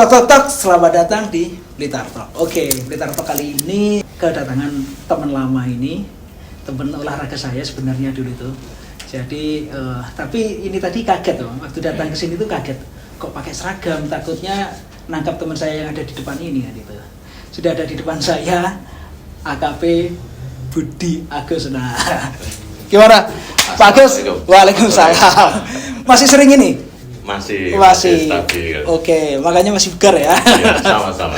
Tok tok tok, selamat datang di Blitar Talk. Oke, Blitar Talk kali ini kedatangan teman lama ini, teman olahraga saya sebenarnya dulu itu. Jadi, tapi ini tadi kaget loh, waktu datang ke sini tuh kaget. Kok pakai seragam? Takutnya nangkap teman saya yang ada di depan ini kan itu. Sudah ada di depan saya, AKP Budi Agus. Nah, gimana, Pak Agus? Waalaikumsalam. Masih sering ini? Masih stabil. Oke, makanya masih bugar ya. Iya, sama-sama.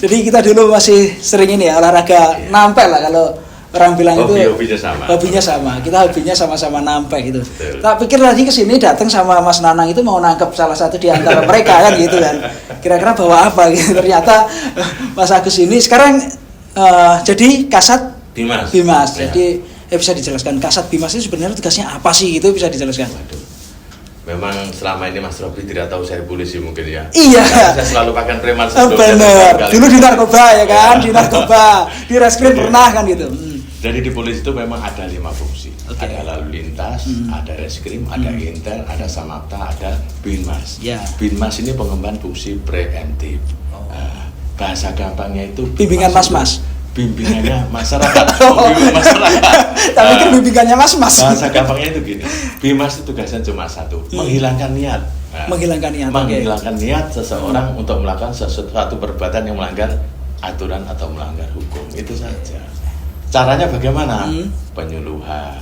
Jadi kita dulu masih sering ini ya, olahraga nampel lah kalau orang bilang hobinya sama. Hobinya sama. Kita hobinya sama-sama nampel gitu. Betul. Tak pikir tadi kesini datang sama Mas Nanang itu mau nangkep salah satu di antara mereka kan gitu kan. Kira-kira bawa apa gitu. Ternyata Mas Agus ini sekarang jadi Kasat Bimas. Ya. Jadi bisa dijelaskan Kasat Bimas itu sebenarnya tugasnya apa sih gitu, bisa dijelaskan? Waduh. Memang selama ini Mas Robby tidak tahu saya polisi mungkin ya. Iya. Saya selalu pakai preman. Bener. Dulu di narkoba ya kan, di narkoba, di reskrim pernah kan gitu. Jadi di polisi itu memang ada 5 fungsi. Okay. Ada lalu lintas, ada reskrim, ada intel, ada samapta, ada binmas. Yeah. Binmas ini pengemban fungsi preemptif. Bahasa gampangnya itu bimbingan mas-mas. Bimbingannya masyarakat. Bimbingan masyarakat. Tapi kan bimbingannya mas-mas. Bahasa gampangnya itu gini. Bimas itu tugasnya cuma satu, menghilangkan niat. Menghilangkan niat seseorang untuk melakukan sesuatu perbuatan yang melanggar aturan atau melanggar hukum. Itu saja. Caranya bagaimana? Penyuluhan,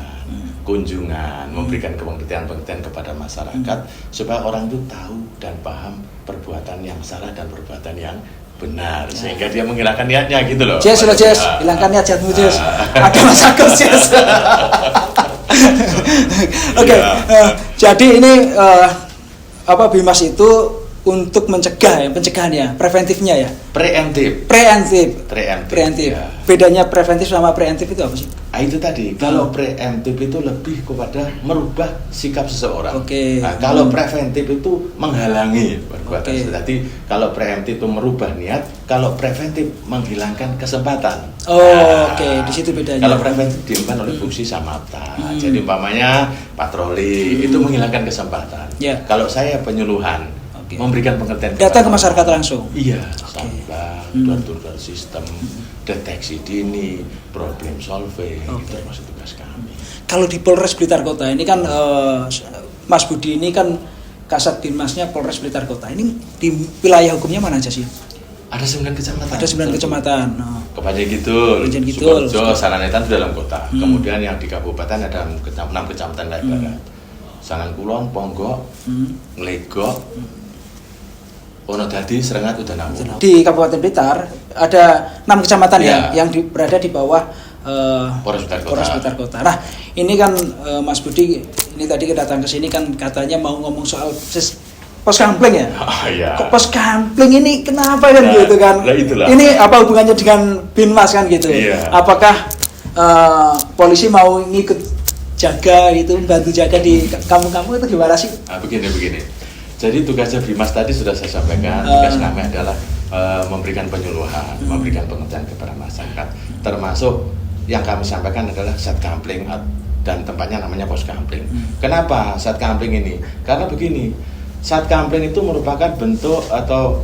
kunjungan, memberikan pengertian-pengertian kepada masyarakat supaya orang itu tahu dan paham perbuatan yang salah dan perbuatan yang benar, sehingga dia menghilangkan niatnya gitu loh. Jess, hilangkan niat jatmu Jess. Ada Mas Agus Jess. Oke, jadi ini Bimas itu untuk mencegah ya, pencegahannya, preventifnya ya. Preemptif. Ya. Bedanya preventif sama preemptif itu apa sih? Itu tadi, kalau preemptif itu lebih kepada merubah sikap seseorang. Oke. Nah, kalau preventif itu menghalangi perbuatan. Jadi kalau preemptif itu merubah niat, kalau preventif menghilangkan kesempatan. Oke, di situ bedanya. Kalau preventif diemban oleh fungsi samapta. Jadi umpamanya patroli itu menghilangkan kesempatan. Yeah. Kalau saya penyuluhan, memberikan pengertian datang ke masyarakat langsung. Iya, sambang, door-to-door sistem, deteksi dini, problem solving, itu termasuk tugas kami. Kalau di Polres Blitar Kota ini kan Mas Budi ini kan Kasat Binmasnya Polres Blitar Kota. Ini di wilayah hukumnya mana aja sih? Ada 9 kecamatan. Ada 9 kecamatan. Kepanjen Kidul, Sukoharjo, Salangetan itu dalam kota. Kemudian yang di kabupaten ada 6 kecamatan lain barat. Sanankulon, Ponggok, Nglegok, Wonodadi, Serengat, Udanawu. Di Kabupaten Blitar ada 6 kecamatan yang berada di bawah Polres Blitar Kota. Nah, ini kan Mas Budi ini tadi kedatang ke sini kan katanya mau ngomong soal pos kampling ya. Iya. Kok pos kampling ini kenapa kan gitu kan? Ini apa hubungannya dengan Binmas kan gitu? Iya. Apakah polisi mau ngikut jaga gitu, bantu jaga di kampung-kampung itu gimana sih? Begini. Jadi tugasnya Bimas tadi sudah saya sampaikan, tugas kami adalah memberikan penyuluhan, memberikan pengertian kepada masyarakat. Termasuk yang kami sampaikan adalah satkampling dan tempatnya namanya pos kampling. Kenapa satkampling ini? Karena begini, satkampling itu merupakan bentuk atau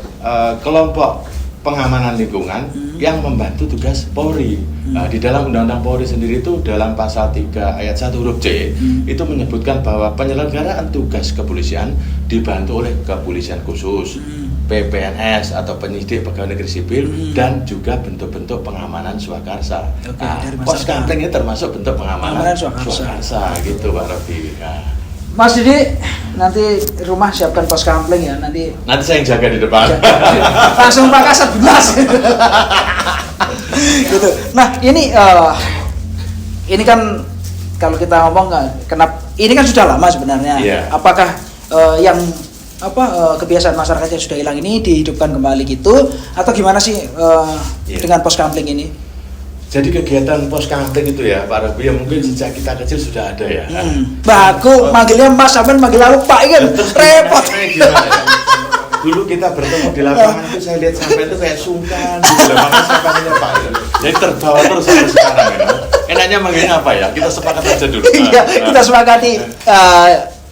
kelompok pengamanan lingkungan yang membantu tugas Polri. Di dalam Undang-Undang Polri sendiri itu dalam pasal 3 ayat 1 huruf C itu menyebutkan bahwa penyelenggaraan tugas kepolisian dibantu oleh kepolisian khusus, PPNS atau penyidik pegawai negeri sipil dan juga bentuk-bentuk pengamanan swakarsa. Pos kampling ini termasuk bentuk pengamanan swakarsa gitu Pak Robby. Mas Didi, nanti rumah siapkan pos kampling ya, nanti saya yang jaga di depan. Langsung Pak Kasat Bimas. Gitu. Nah, ini kan kalau kita ngomong kenapa ini kan sudah lama sebenarnya. Yeah. Apakah kebiasaan masyarakat yang sudah hilang ini dihidupkan kembali gitu atau gimana sih dengan pos kampling ini? Jadi kegiatan pos kampling itu ya Pak Robby, mungkin sejak kita kecil sudah ada ya. Aku manggilnya Mas, sampean manggil aku Pak, kan repot. Dulu kita bertemu di lapangan itu saya lihat sampai itu kayak sungkan gitu, makanya saya panggilnya Pak. Jadi terbawa terus sampai sekarang ya. Enaknya manggilnya apa ya? Kita sepakat aja dulu. Iya, kita sepakati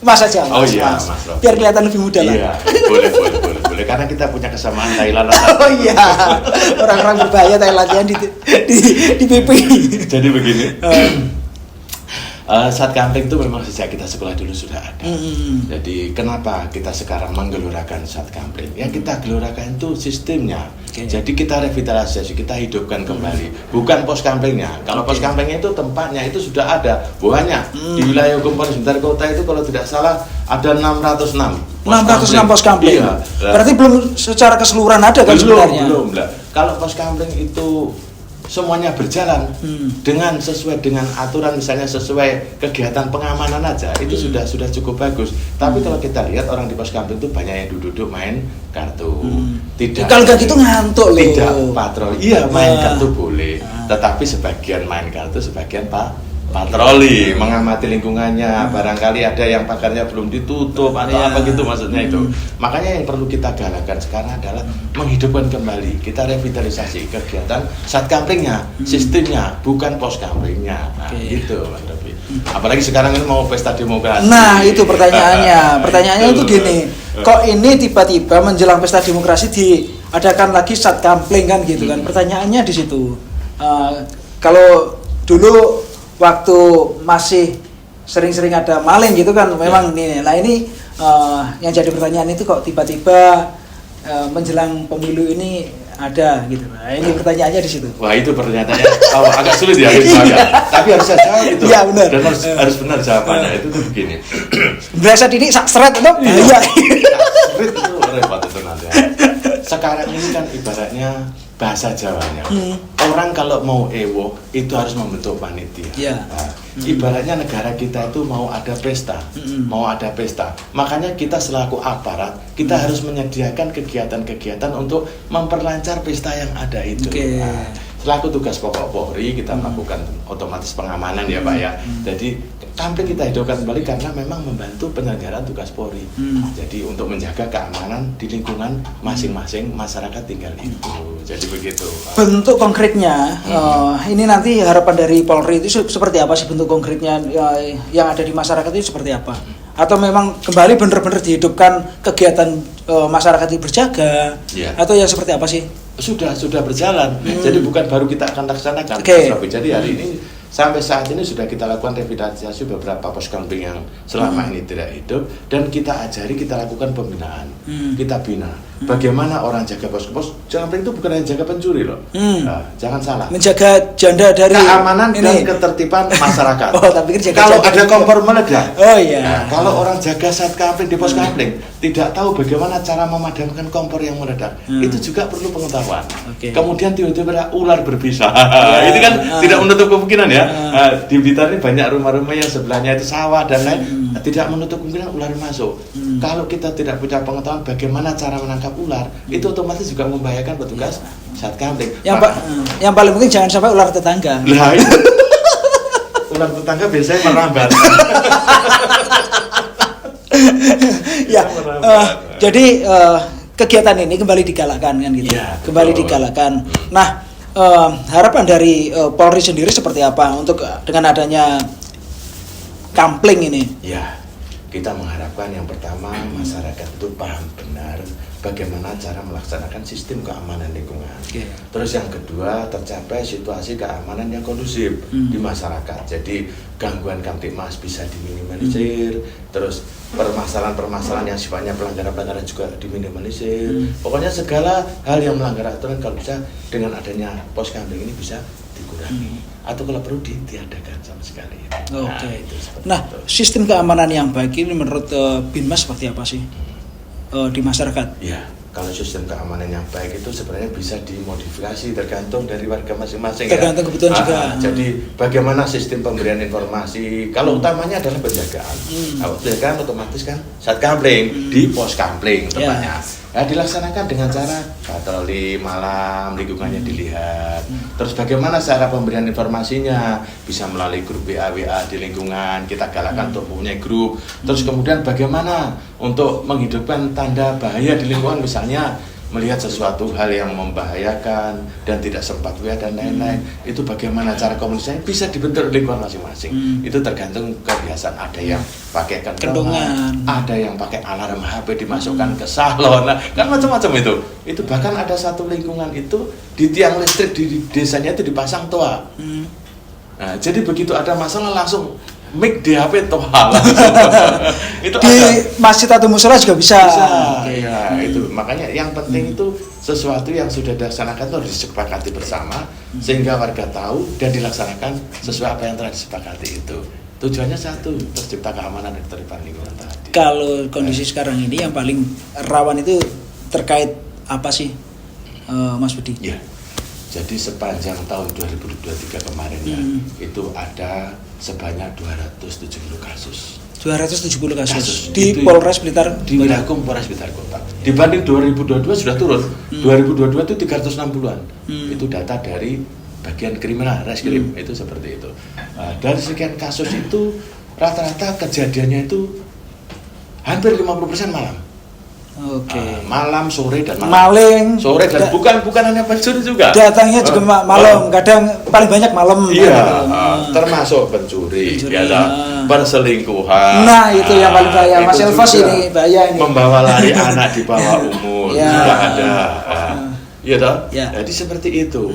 Mas aja. Oh iya, Mas. Biar kelihatan lebih muda lah. Iya, boleh. boleh karena kita punya kesamaan Thailand. Oh iya, orang-orang berbahaya Thailandian di PP. Jadi begini. Satkampling itu memang sejak kita sekolah dulu sudah ada. Jadi kenapa kita sekarang menggelorakan Satkampling? Yang kita gelorakan itu sistemnya. Jadi kita revitalisasi, kita hidupkan kembali. Bukan pos kamplingnya. Kalau pos kamplingnya itu tempatnya itu sudah ada. Banyak. Di wilayah hukum Polres Bintar Kota itu kalau tidak salah ada 606. 606 pos kampling. Iya. Berarti belum secara keseluruhan ada kan sebenarnya? Belum. Kalau pos kampling itu semuanya berjalan dengan sesuai dengan aturan, misalnya sesuai kegiatan pengamanan aja itu sudah cukup bagus. Tapi kalau kita lihat orang di pos kampling itu banyak yang duduk main kartu. Tidak. Kalau nggak gitu ngantuk loh. Tidak patroli. Iya, main kartu boleh. Tetapi sebagian main kartu, sebagian patroli, mengamati lingkungannya. Barangkali ada yang pagarnya belum ditutup atau apa gitu maksudnya itu. Makanya yang perlu kita galakkan sekarang adalah menghidupkan kembali. Kita revitalisasi kegiatan Satkamplingnya, sistemnya, bukan pos kamplingnya. Nah, gitu Mas Robi. Apalagi sekarang ini mau pesta demokrasi. Nah, itu pertanyaannya. Pertanyaannya itu gini, kok ini tiba-tiba menjelang pesta demokrasi diadakan lagi Satkampling kan gitu kan. Pertanyaannya di situ. Kalau dulu waktu masih sering-sering ada maling gitu kan, memang nih. Nah ini yang jadi pertanyaan itu kok tiba-tiba menjelang pemilu ini ada gitu. Nah ini pertanyaannya di situ. Wah itu pertanyaannya agak sulit ya tapi harus saya jawab itu. Iya benar. Dan harus benar jawabannya. Itu tuh begini. Berasa didik sak seret itu. Iya. Seret itu repot itu nanti. Sekarang ini kan ibaratnya bahasa Jawanya. Orang kalau mau ewo itu harus membentuk panitia. Nah, ibaratnya negara kita itu mau ada pesta, Makanya kita selaku aparat kita harus menyediakan kegiatan-kegiatan untuk memperlancar pesta yang ada itu. Nah, selaku tugas pokok Polri kita melakukan otomatis pengamanan ya Pak ya. Jadi kampling kita hidupkan kembali karena memang membantu penyelenggaraan tugas Polri. Jadi untuk menjaga keamanan di lingkungan masing-masing masyarakat tinggal itu. Jadi begitu. Bentuk konkretnya, ini nanti harapan dari Polri itu seperti apa sih bentuk konkretnya yang ada di masyarakat itu seperti apa? Atau memang kembali benar-benar dihidupkan kegiatan masyarakat itu berjaga? Atau yang seperti apa sih? Sudah berjalan. Jadi bukan baru kita akan laksanakan. Jadi hari ini sampai saat ini sudah kita lakukan revitalisasi beberapa pos kampling yang selama ini tidak hidup dan kita ajari, kita lakukan pembinaan. Kita bina bagaimana orang jaga pos kampling itu bukan hanya jaga pencuri loh. Nah, jangan salah. Menjaga janda dari keamanan dan ketertiban masyarakat. Kalau ada kompor meledak. Nah, kalau orang jaga Satkampling di pos kampling tidak tahu bagaimana cara memadamkan kompor yang meledak. Itu juga perlu pengetahuan. Kemudian tiba-tiba ular berbisa. Ini kan tidak menutup kemungkinan ya. Di Blitar ini banyak rumah-rumah yang sebelahnya itu sawah dan lain, tidak menutup kemungkinan ular masuk. Kalau kita tidak punya pengetahuan bagaimana cara menangkap ular, itu otomatis juga membahayakan petugas Satkampling. Yang paling penting jangan sampai ular tetangga. Nah, ular tetangga biasanya merambat. Jadi kegiatan ini kembali digalakkan kan gitu. Kembali digalakkan. Nah, harapan dari Polri sendiri seperti apa untuk dengan adanya kampling ini? Kita mengharapkan yang pertama masyarakat itu paham benar bagaimana cara melaksanakan sistem keamanan lingkungan. Terus yang kedua tercapai situasi keamanan yang kondusif di masyarakat. Jadi gangguan kamtipmas bisa diminimalisir. Terus permasalahan-permasalahan yang sifatnya pelanggaran-pelanggaran juga diminimalisir. Pokoknya segala hal yang melanggar aturan kalau bisa dengan adanya pos kampling ini bisa dikurangi. Atau kalau perlu ditiadakan sama sekali. Nah, sistem keamanan yang baik ini menurut Binmas seperti apa sih di masyarakat? Kalau sistem keamanan yang baik itu sebenarnya bisa dimodifikasi tergantung dari warga masing-masing. Tergantung kebutuhan juga. Jadi bagaimana sistem pemberian informasi? Kalau utamanya adalah penjagaan. Penjagaan otomatis kan Satkampling di pos kampling tempatnya. Dilaksanakan dengan cara patroli malam, lingkungannya dilihat. Terus bagaimana cara pemberian informasinya? Bisa melalui grup WA di lingkungan, kita galakkan untuk mempunyai grup. Terus kemudian bagaimana untuk menghidupkan tanda bahaya di lingkungan, misalnya melihat sesuatu hal yang membahayakan dan tidak sempat dan lain-lain, itu bagaimana cara komunikasinya bisa dibentuk lingkungan masing-masing. Itu tergantung kebiasaan. Ada yang pakai kentongan, ada yang pakai alarm HP dimasukkan ke salon, nah, kan macam-macam itu. Itu bahkan ada satu lingkungan itu di tiang listrik di desanya itu dipasang toa. Nah, jadi begitu ada masalah langsung mic di HP toa langsung. Itu di ada. Masjid atau musola juga bisa. Ya, itu makanya yang penting itu sesuatu yang sudah dilaksanakan itu harus disepakati bersama sehingga warga tahu dan dilaksanakan sesuai apa yang telah disepakati itu. Tujuannya satu, tercipta keamanan dan ketertiban lingkungan tadi. Kalau kondisi sekarang ini yang paling rawan itu terkait apa sih, Mas Budi? Ya. Jadi sepanjang tahun 2023 kemarin itu ada sebanyak 270 kasus. 270 kasus di itu, Polres Blitar, di wilayah Polres Blitar Kota. Dibanding 2022 sudah turun. 2022 itu 360-an. Itu data dari bagian kriminal, reskrim, itu seperti itu. Dari sekian kasus itu rata-rata kejadiannya itu hampir 50% malam. Malam, sore dan malam. Maling, sore dan bukan hanya pencuri juga. Datangnya juga malam, kadang paling banyak malam. Iya, termasuk pencuri. Perselingkuhan. Nah, itu yang paling bahaya. Mas Elvos ini bahaya ini. Membawa lari anak di bawah umur juga ada. Iya toh? Jadi seperti itu.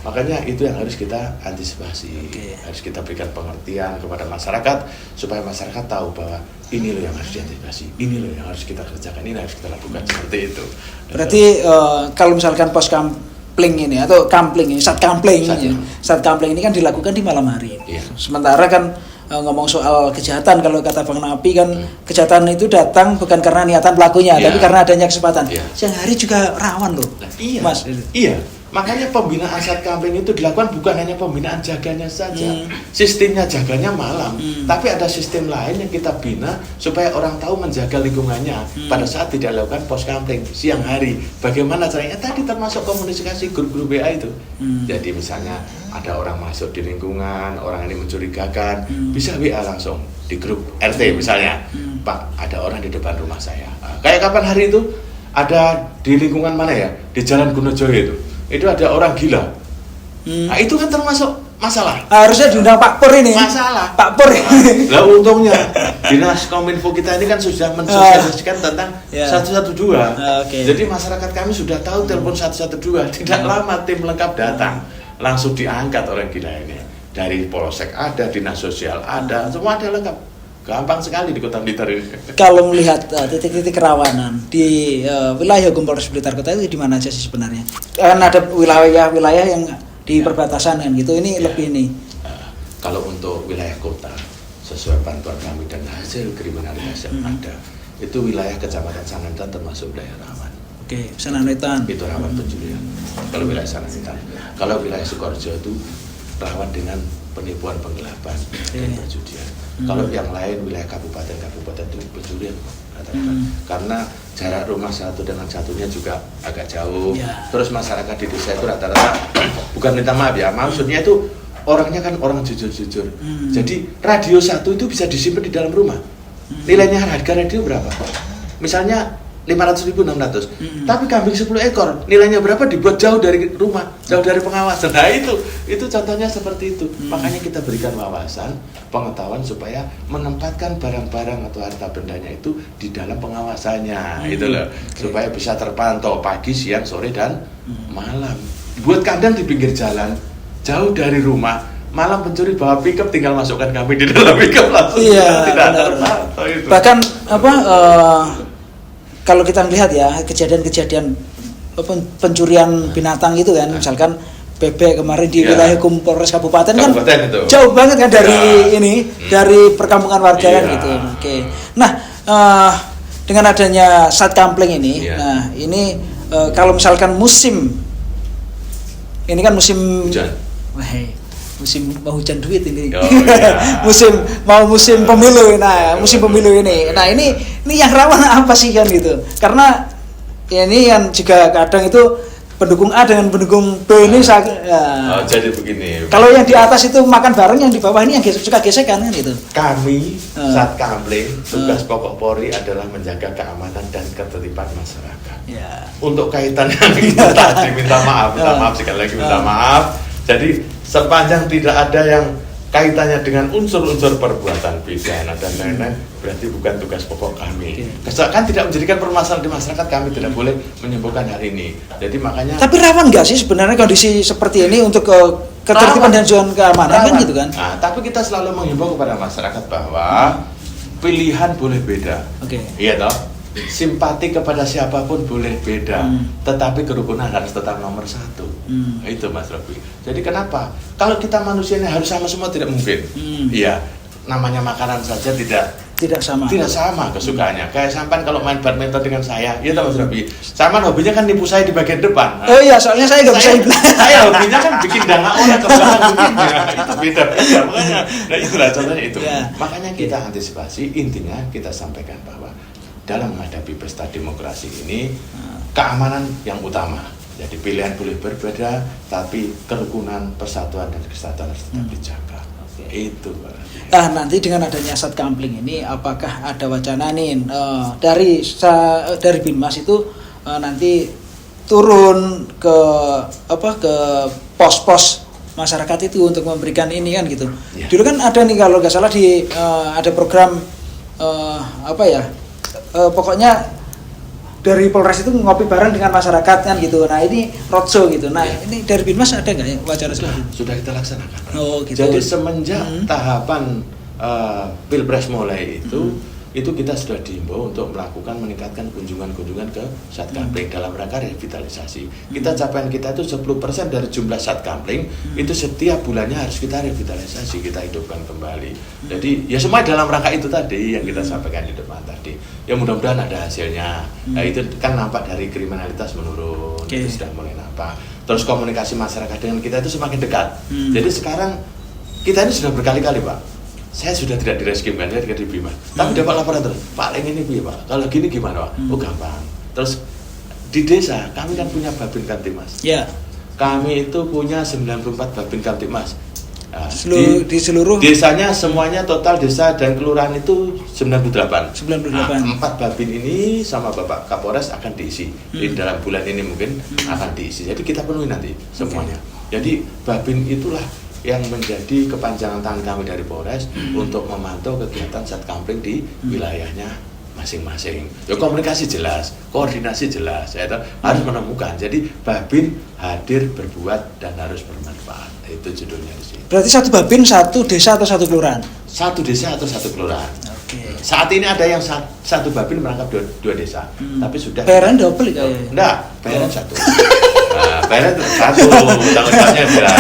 Makanya itu yang harus kita antisipasi, harus kita berikan pengertian kepada masyarakat supaya masyarakat tahu bahwa ini loh yang harus diantisipasi, ini loh yang harus kita kerjakan, ini harus kita lakukan seperti itu. Berarti kalau misalkan pos kampling ini atau kampling ini, sat kampling ini kan dilakukan di malam hari. Sementara kan ngomong soal kejahatan, kalau kata Bang Napi kan kejahatan itu datang bukan karena niatan pelakunya, tapi karena adanya kesempatan. Siang hari juga rawan loh, Mas. Iya. Makanya pembinaan sat kampling itu dilakukan bukan hanya pembinaan jaganya saja. Sistemnya jaganya malam, tapi ada sistem lain yang kita bina supaya orang tahu menjaga lingkungannya pada saat tidak lakukan pos kampling siang hari. Bagaimana caranya? Tadi termasuk komunikasi grup-grup WA itu. Jadi misalnya ada orang masuk di lingkungan, orang ini mencurigakan, bisa WA langsung di grup RT misalnya. Pak, ada orang di depan rumah saya. Kayak kapan hari itu? Ada di lingkungan mana ya? Di Jalan Gunojoyo itu ada orang gila. Nah, itu kan termasuk masalah. Harusnya diundang Pak Pur ini. Masalah. Pak Pur. Lah untungnya Dinas Kominfo kita ini kan sudah mensosialisasikan tentang 112. Jadi masyarakat kami sudah tahu telepon 112. Tidak lama tim lengkap datang, langsung diangkat orang gila ini. Dari Polsek ada, Dinas Sosial ada, semua ada lengkap. Gampang sekali di Kota Blitar ini. Kalau melihat titik-titik kerawanan di wilayah hukum Polres Blitar Kota itu di mana aja sih sebenarnya? Kan ada wilayah-wilayah yang di perbatasan kan gitu. Ini lebih nih. Kalau untuk wilayah kota, sesuai bantuan kami dan hasil kriminalitas yang ada, itu wilayah Kecamatan Sanantan termasuk wilayah rawan. Sanantan. Itu rawan pencurian. Kalau wilayah Sanantan. Kalau wilayah Sukoharjo itu rawan dengan penipuan, penggelapan, dan perjudian. Kalau yang lain wilayah kabupaten itu pencurian karena jarak rumah satu dengan satunya juga agak jauh. Terus masyarakat di desa itu rata-rata bukan minta maaf ya, maksudnya itu orangnya kan orang jujur. Jadi radio satu itu bisa disimpan di dalam rumah. Nilainya harga radio berapa? Misalnya 500.000, 600. Tapi kambing 10 ekor, nilainya berapa dibuat jauh dari rumah, jauh dari pengawasan. Nah itu contohnya seperti itu. Makanya kita berikan wawasan, pengetahuan supaya menempatkan barang-barang atau harta bendanya itu di dalam pengawasannya, itu loh. Supaya bisa terpantau pagi, siang, sore dan malam. Buat kandang di pinggir jalan, jauh dari rumah. Malam pencuri bawa pickup tinggal masukkan kambing di dalam pickup langsung. Tidak terpantau itu. Bahkan kalau kita melihat ya kejadian-kejadian pencurian binatang itu kan, misalkan bebek kemarin di wilayah hukum Polres Kabupaten kan itu jauh banget kan dari dari perkampungan warga kan gitu. Nah, dengan adanya sat kampling ini, nah ini kalau misalkan musim ini kan musim hujan. Musim mau hujan duit ini. musim pemilu. Nah, musim pemilu ini. Nah, ini yang rawan apa sih kan gitu. Karena ini yang juga kadang itu pendukung A dengan pendukung B ini jadi begini. Kalau yang di atas itu makan bareng, yang di bawah ini yang suka gesekan kan itu. Kami Satkamling tugas pokok Polri adalah menjaga keamanan dan ketertiban masyarakat. Ya. Untuk kaitan yang itu tadi minta maaf sekali lagi minta maaf. Jadi sepanjang tidak ada yang kaitannya dengan unsur-unsur perbuatan pidana dan lain-lain, berarti bukan tugas pokok kami. Kan tidak menjadikan permasalahan di masyarakat, kami tidak boleh menyimpulkan hal ini. Jadi makanya. Tapi rawan nggak sih sebenarnya kondisi seperti ini untuk ketertiban dan juga keamanan kan gitu kan? Nah, tapi kita selalu menghimbau kepada masyarakat bahwa pilihan boleh beda. Iya toh. Simpati kepada siapapun boleh beda, tetapi kerukunan harus tetap nomor satu. Itu Mas Robi. Jadi kenapa? Kalau kita manusianya harus sama semua tidak mungkin. Iya, namanya makanan saja tidak sama kesukaannya. Kayak sampan kalau main badminton dengan saya, iya Mas Robi. Sampan hobinya kan nipu saya di bagian depan. Oh iya, soalnya saya nggak bisa. Saya hobinya kan bikin dana orang ke belakang begini. Itu beda. Makanya, nah itulah contohnya itu. Makanya kita antisipasi. Intinya kita sampaikan bahwa dalam menghadapi pesta demokrasi ini keamanan yang utama. Jadi pilihan boleh berbeda, tapi kerukunan, persatuan dan kesatuan harus tetap dijaga. Itu. Nanti dengan adanya Satkamling ini, apakah ada wacana nih dari Binmas itu nanti turun ke pos-pos masyarakat itu untuk memberikan ini kan gitu. Ya. Dulu kan ada nih kalau nggak salah ada program pokoknya dari Polres itu ngopi bareng dengan masyarakat kan gitu. Nah ini roadshow gitu. Nah ini dari Binmas ada nggak ya wacana seperti itu? Sudah kita laksanakan. Oh gitu. Jadi semenjak tahapan Pilpres mulai itu kita sudah diimbau untuk meningkatkan kunjungan-kunjungan ke Satkamling dalam rangka revitalisasi. Capaian kita itu 10% dari jumlah Satkamling itu setiap bulannya harus kita revitalisasi, kita hidupkan kembali. Jadi ya semua dalam rangka itu tadi yang kita sampaikan di depan tadi. Ya mudah-mudahan ada hasilnya. Nah, itu kan nampak dari kriminalitas menurun, itu sudah mulai nampak. Terus komunikasi masyarakat dengan kita itu semakin dekat. Jadi sekarang kita ini sudah berkali-kali Pak. Saya sudah tidak direskimkan, saya tidak dibima. Tapi dapat laporan terus, Pak Leng ini Pak, kalau gini gimana Pak? Oh gampang. Terus di desa, kami kan punya Babin Kamtibmas. Ya. Kami itu punya 94 Babin Kamtibmas. Nah, di seluruh desanya semuanya total desa dan kelurahan itu 98. Nah, 4 Babin ini sama Bapak Kapolres akan diisi. Di dalam bulan ini mungkin akan diisi. Jadi kita penuhi nanti semuanya. Jadi Babin itulah yang menjadi kepanjangan tangan kami dari Polres untuk memantau kegiatan Satkamling di wilayahnya masing-masing. Ya komunikasi jelas, koordinasi jelas, harus menemukan. Jadi Babin hadir berbuat dan harus bermanfaat. Itu judulnya di sini. Berarti satu Babin satu desa atau satu kelurahan? Satu desa atau satu kelurahan. Saat ini ada yang satu Babin merangkap dua desa, tapi sudah. Bayaran double ya? Enggak, bayaran satu. Bayaran satu, tanggungannya jelas.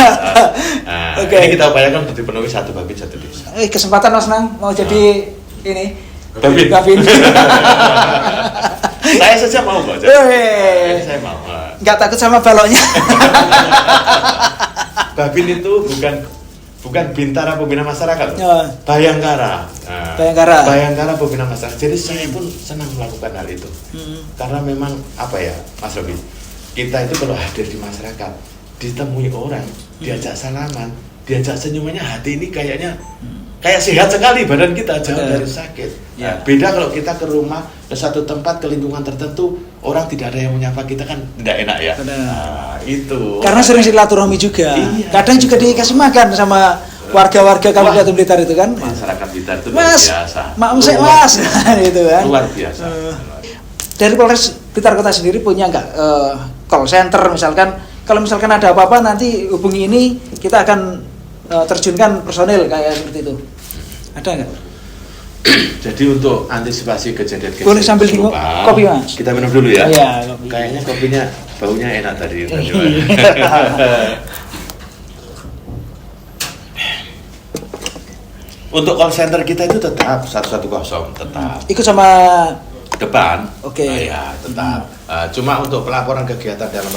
Ini kita upayakan untuk dipenuhi satu Babin satu desa. Kesempatan Mas Nang mau jadi ini Babin. Saya saja mau Pak. Saya mau. Nggak takut sama baloknya. Babin itu bukan Bintara Pembina Masyarakat, Bayangkara. Bayangkara Pembina Masyarakat. Jadi saya pun senang melakukan hal itu. Karena memang Mas Robi, kita itu kalau hadir di masyarakat, ditemui orang, diajak salaman, diajak senyumannya, hati ini kayak sehat sekali badan kita, jauh dari sakit. Nah, beda kalau kita ke rumah, ke satu tempat, ke lingkungan tertentu, orang tidak ada yang menyapa kita kan tidak enak ya. Nah, itu. Karena sering silaturahmi juga. Iya. Kadang juga dikasih makan sama warga-warga Kabupaten Blitar itu kan. Masyarakat Blitar itu luar biasa. Mas, itu kan. Luar biasa. Dari Polres Blitar Kota sendiri punya nggak call center misalkan, kalau misalkan ada apa-apa nanti hubungi ini, kita akan terjunkan personil kayak seperti itu. Ada nggak? Jadi untuk antisipasi kejadian boleh sambil kopi Mas. Kita minum dulu ya. Iya, kopi. Kayaknya kopinya baunya enak tadi. Untuk call center kita itu tetap 110 tetap. Ikut sama depan. Oke. Ya, tetap. Cuma untuk pelaporan kegiatan dalam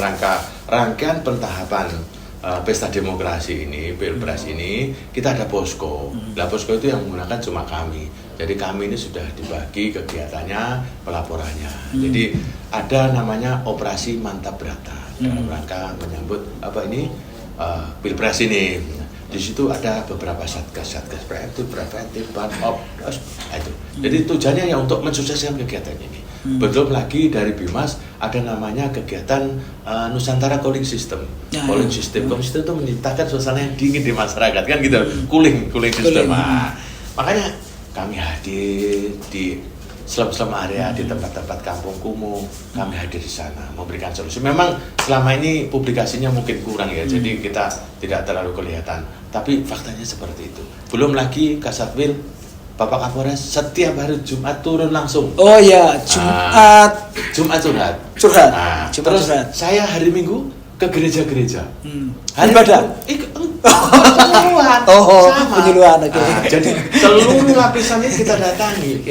rangkaian pentahapan pesta demokrasi ini, Pilpres ini, kita ada posko. Nah, posko itu yang menggunakan cuma kami. Jadi kami ini sudah dibagi kegiatannya, pelaporannya. Jadi ada namanya operasi mantap berata. dalam rangka menyambut Pilpres ini. Di situ ada beberapa satgas preventif, ban-op, itu. Jadi tujuannya ya untuk mensukseskan kegiatan ini. Belum lagi dari Bimas ada namanya kegiatan Nusantara Cooling System. Cooling System itu menciptakan suasana yang dingin di masyarakat kan gitu. Cooling system. Nah, makanya kami hadir di slum area, di tempat-tempat kampung kumuh, kami hadir di sana memberikan solusi. Memang selama ini publikasinya mungkin kurang ya, jadi kita tidak terlalu kelihatan. Tapi faktanya seperti itu. Belum lagi Kasatwil, Bapak Kapolres setiap hari Jumat turun langsung. Oh ya, Jumat curhat. Jumat Terus curhat. saya hari Minggu ke gereja-gereja. Hari ibadah. Penyuluhan. Sama. Penyuluhan. Okay. Jadi seluruh lapisan ini kita datangi.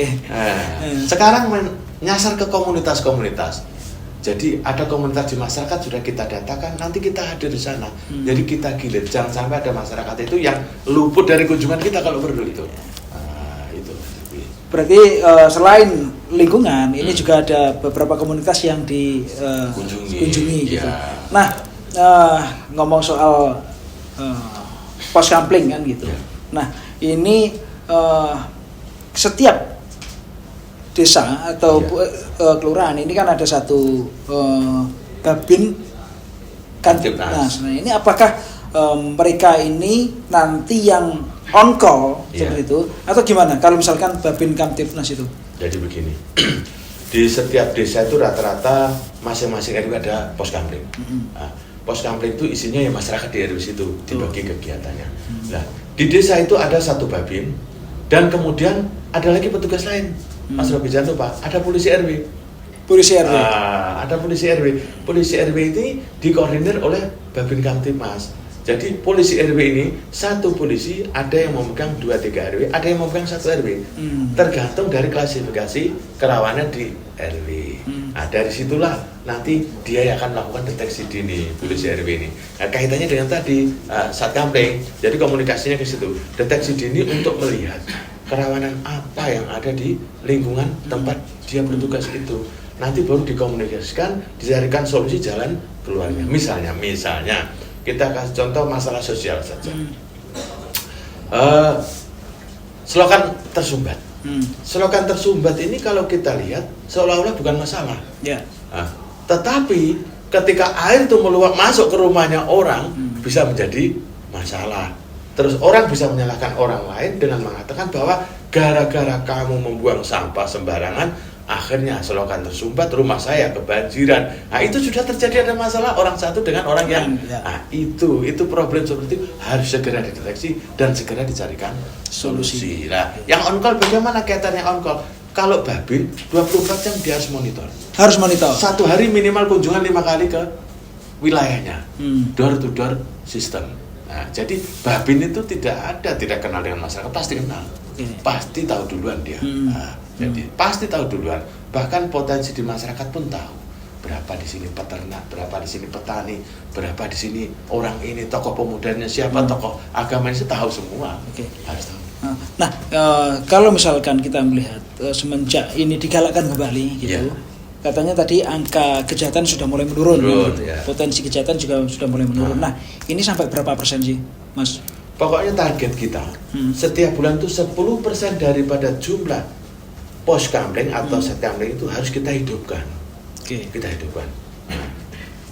Sekarang nyasar ke komunitas-komunitas. Jadi ada komunitas di masyarakat sudah kita datakan, nanti kita hadir di sana. Jadi kita gilir, jangan sampai ada masyarakat itu yang luput dari kunjungan kita kalau perlu itu. Itu. Berarti selain lingkungan, ini juga ada beberapa komunitas yang dikunjungi gitu. Nah, ngomong soal pos kampling kan gitu. Nah, ini setiap desa atau kelurahan ini kan ada satu Babin Kamtibnas. Nah, ini apakah mereka ini nanti yang on call seperti itu atau gimana? Kalau misalkan Babin Kamtibnas itu? Jadi begini. Di setiap desa itu rata-rata masing-masing RW ada pos kampling. Nah, pos kampling itu isinya ya masyarakat di RW situ dibagi kegiatannya. Nah, di desa itu ada satu babin dan kemudian ada lagi petugas lain. Mas Robi Janto Pak, ada polisi RW. Polisi RW. Ada polisi RW. Polisi RW ini dikoordinir oleh Babin Kamtibmas. Jadi polisi RW ini satu polisi ada yang memegang 2-3 RW, ada yang memegang 1 RW. Tergantung dari klasifikasi kerawanan di RW. Nah, dari situlah nanti dia yang akan melakukan deteksi dini polisi RW ini. Nah, kaitannya dengan tadi Satkampling. Jadi komunikasinya ke situ. Deteksi dini untuk melihat kerawanan apa yang ada di lingkungan tempat dia bertugas itu. Nanti baru dikomunikasikan, dicarikan solusi jalan keluarnya. Misalnya kita kasih contoh masalah sosial saja. Selokan tersumbat. Selokan tersumbat ini kalau kita lihat seolah-olah bukan masalah. Tetapi ketika air itu meluap masuk ke rumahnya orang bisa menjadi masalah. Terus orang bisa menyalahkan orang lain dengan mengatakan bahwa gara-gara kamu membuang sampah sembarangan, akhirnya selokan tersumbat, rumah saya kebanjiran. Nah, itu sudah terjadi ada masalah orang satu dengan orang yang nah, itu problem seperti itu harus segera dideteksi dan segera dicarikan solusi. Nah, yang on call bagaimana kaitannya on call? Kalau Babin 24 jam dia harus monitor. Harus monitor. Satu hari minimal kunjungan 5 kali ke wilayahnya. Door to door system. Nah, jadi Babin itu tidak kenal dengan masyarakat, pasti kenal. Pasti tahu duluan dia. Jadi pasti tahu duluan. Bahkan potensi di masyarakat pun tahu. Berapa di sini peternak, berapa di sini petani, berapa di sini orang ini tokoh pemudanya siapa, tokoh agama ini tahu semua. Harus tahu. Nah, kalau misalkan kita melihat semenjak ini digalakkan kembali gitu. Katanya tadi angka kejahatan sudah mulai menurun gitu. Potensi kejahatan juga sudah mulai menurun. Nah, ini sampai berapa persen sih, Mas? Pokoknya target kita setiap bulan itu 10% daripada jumlah pos kampling atau set kampling itu harus kita hidupkan. Kita hidupkan.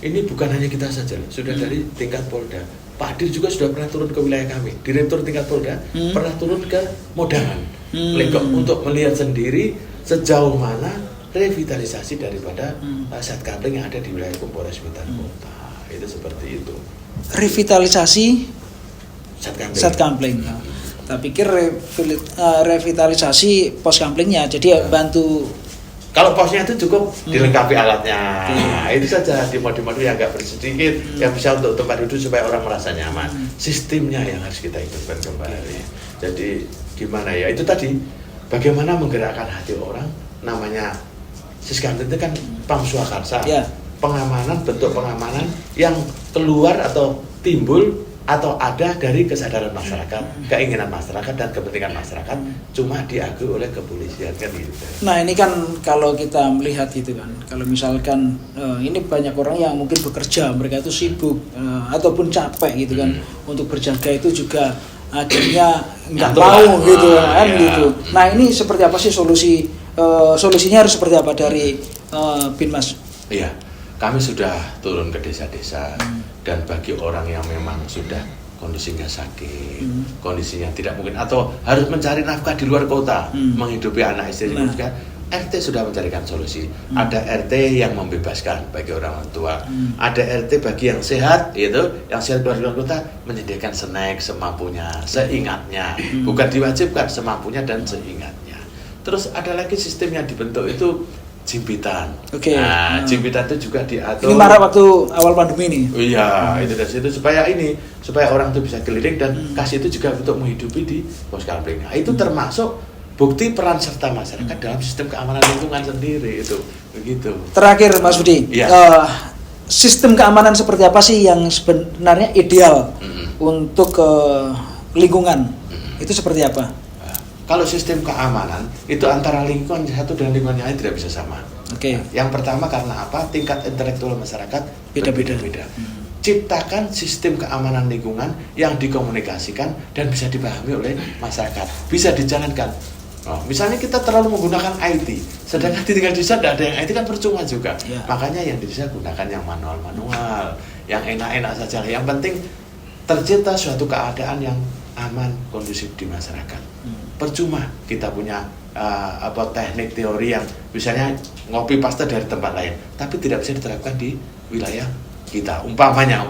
Ini bukan hanya kita saja, sudah dari tingkat Polda. Pak Dir juga sudah pernah turun ke wilayah kami. Direktur tingkat Polda pernah turun ke Modangan, Legok untuk melihat sendiri sejauh mana revitalisasi daripada set kampling yang ada di wilayah Polres Blitar Kota. Itu seperti itu. Revitalisasi set kampling. Tak pikir revitalisasi pos kamplingnya. Jadi bantu. Kalau posnya itu cukup dilengkapi alatnya. Itu saja dimodif-modif yang agak sedikit yang bisa untuk tempat duduk supaya orang merasa nyaman. Sistemnya yang harus kita hidupkan kembali. Jadi gimana ya? Itu tadi bagaimana menggerakkan hati orang, namanya Siskamling itu kan pamswakarsa, pengamanan, bentuk pengamanan yang keluar atau timbul atau ada dari kesadaran masyarakat, keinginan masyarakat dan kepentingan masyarakat, cuma diakui oleh kepolisian kan gitu. Nah ini kan kalau kita melihat gitu kan, kalau misalkan ini banyak orang yang mungkin bekerja, mereka itu sibuk ataupun capek gitu kan, untuk berjaga itu juga akhirnya nggak mau gitu kan gitu. Nah ini seperti apa sih solusinya harus seperti apa dari Binmas? Iya, kami sudah turun ke desa-desa dan bagi orang yang memang sudah kondisinya sakit, kondisinya tidak mungkin atau harus mencari nafkah di luar kota, menghidupi anak istri juga, RT sudah mencarikan solusi. Ada RT yang membebaskan bagi orang tua, ada RT bagi yang sehat, yaitu yang sehat keluar kota menyediakan snack semampunya, seingatnya, bukan diwajibkan, semampunya dan seingatnya. Terus ada lagi sistem yang dibentuk itu jimpitan. Nah, jimpitan itu juga diatur. Ini marak waktu awal pandemi ini. Oh iya, itu dari situ supaya orang itu bisa keliling dan kasih itu juga untuk menghidupi di pos kampling. Nah, itu termasuk bukti peran serta masyarakat dalam sistem keamanan lingkungan sendiri itu. Begitu. Terakhir Mas Budi, sistem keamanan seperti apa sih yang sebenarnya ideal untuk lingkungan? Itu seperti apa? Kalau sistem keamanan itu antara lingkungan satu dan lingkungan lain tidak bisa sama. Yang pertama karena apa? Tingkat intelektual masyarakat berbeda-beda. Ciptakan sistem keamanan lingkungan yang dikomunikasikan dan bisa dipahami oleh masyarakat, bisa dijalankan. Misalnya kita terlalu menggunakan IT, sedangkan di tinggal desa tidak ada yang IT kan percuma juga. Makanya yang di desa gunakan yang manual-manual, yang enak-enak saja. Yang penting tercipta suatu keadaan yang aman, kondusif di masyarakat. Percuma kita punya teknik teori yang misalnya ngopi pasta dari tempat lain, tapi tidak bisa diterapkan di wilayah kita. Umpamanya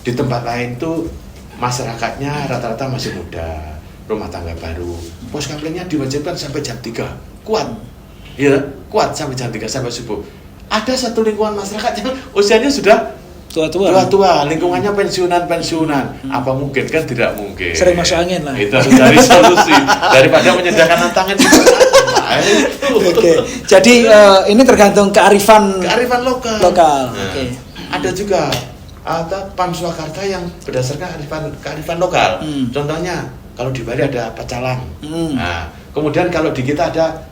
di tempat lain tuh masyarakatnya rata-rata masih muda, rumah tangga baru, pos kamplingnya diwajibkan sampai jam 3, kuat sampai jam 3 sampai subuh. Ada satu lingkungan masyarakat yang usianya sudah tua, lingkungannya pensiunan. Apa mungkin? Kan tidak mungkin. Sering masuk angin lah. Itu harus cari solusi daripada menyediakan tantangan. Jadi ini tergantung kearifan lokal. Ada juga PAM Swakarta yang berdasarkan kearifan lokal. Contohnya kalau di Bali ada pecalang. Nah, kemudian kalau di kita ada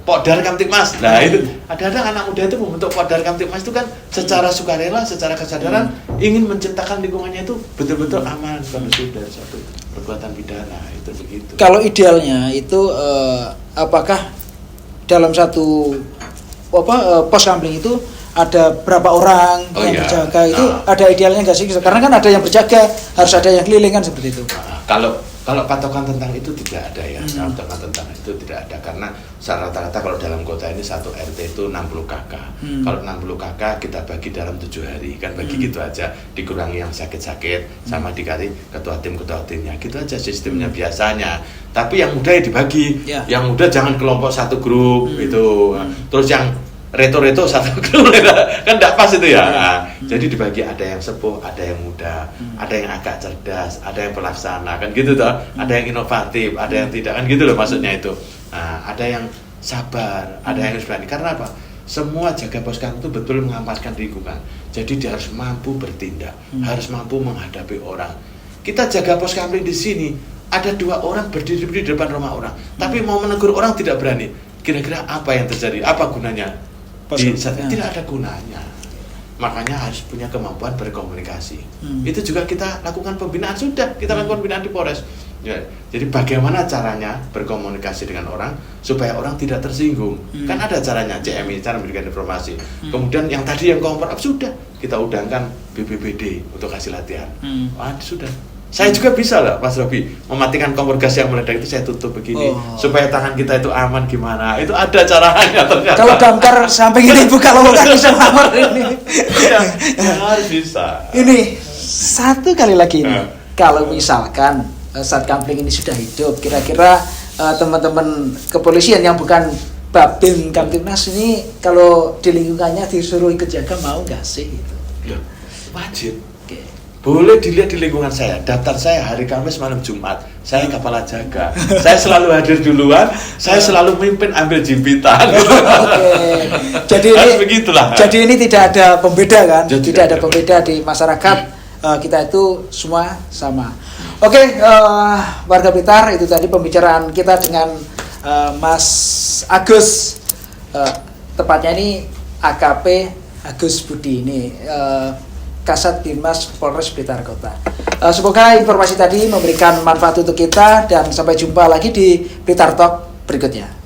Pokdar Kamtipmas. Nah itu ada anak muda itu membentuk Pokdar Kamtipmas itu kan secara sukarela, secara kesadaran ingin menciptakan lingkungannya itu betul-betul aman, kondusif dari suatu perbuatan pidana. Itu begitu. Kalau idealnya itu apakah dalam satu pos kampling itu ada berapa orang yang berjaga itu ada idealnya nggak sih? Karena kan ada yang berjaga, harus ada yang keliling kan seperti itu. Kalau patokan tentang itu tidak ada ya, patokan tentang itu tidak ada karena rata-rata kalau dalam kota ini satu RT itu 60 KK. Kalau 60 KK kita bagi dalam 7 hari, kan bagi gitu aja, dikurangi yang sakit-sakit sama dikasih ketua timnya, gitu aja sistemnya biasanya. Tapi yang muda ya dibagi, yang muda jangan kelompok satu grup itu, terus yang reto-reto satu grup kan tidak pas itu ya. Jadi dibagi, ada yang sepuh, ada yang muda, ada yang agak cerdas, ada yang pelaksana kan gitu toh, ada yang inovatif, ada yang tidak kan gitu loh maksudnya itu. Ada yang sabar, ada yang berani. Karena apa? Semua jaga pos kampling itu betul mengamankan lingkungan. Jadi dia harus mampu bertindak, harus mampu menghadapi orang. Kita jaga pos kampling di sini, ada 2 orang berdiri di depan rumah orang, tapi mau menegur orang tidak berani. Kira-kira apa yang terjadi? Apa gunanya? Tidak ada gunanya. Makanya harus punya kemampuan berkomunikasi. Itu juga kita lakukan pembinaan, kita lakukan pembinaan di Polres. Jadi bagaimana caranya berkomunikasi dengan orang supaya orang tidak tersinggung. Kan ada caranya, CMI, cara memberikan informasi. Kemudian yang tadi yang kompor sudah kita undangkan BPBD untuk kasih latihan. Sudah. Saya juga bisa lah Mas Robi mematikan kompor gas yang meledak itu, saya tutup begini supaya tangan kita itu aman gimana. Itu ada caranya ternyata. Kalau damkar sampai ini buka lowongan bisa ngamar ini. Harus bisa. Ini satu kali lagi ini. Kalau misalkan saat kampling ini sudah hidup, kira-kira teman-teman kepolisian yang bukan Babin Kamtipmas ini kalau di lingkungannya disuruh ikut jaga mau nggak sih? Ya, wajib. Boleh dilihat di lingkungan saya, daftar saya hari Kamis malam Jumat, saya kepala jaga, saya selalu hadir duluan, saya selalu mimpin ambil jimpitan. Jadi ini begitulah. Jadi ini tidak ada pembeda kan, tidak ada pembeda di masyarakat kita itu semua sama. Oke, warga Blitar, itu tadi pembicaraan kita dengan Mas Agus, tepatnya ini AKP Agus Budi ini, Kasat Dimas Polres Blitar Kota. Semoga informasi tadi memberikan manfaat untuk kita dan sampai jumpa lagi di Blitar Talk berikutnya.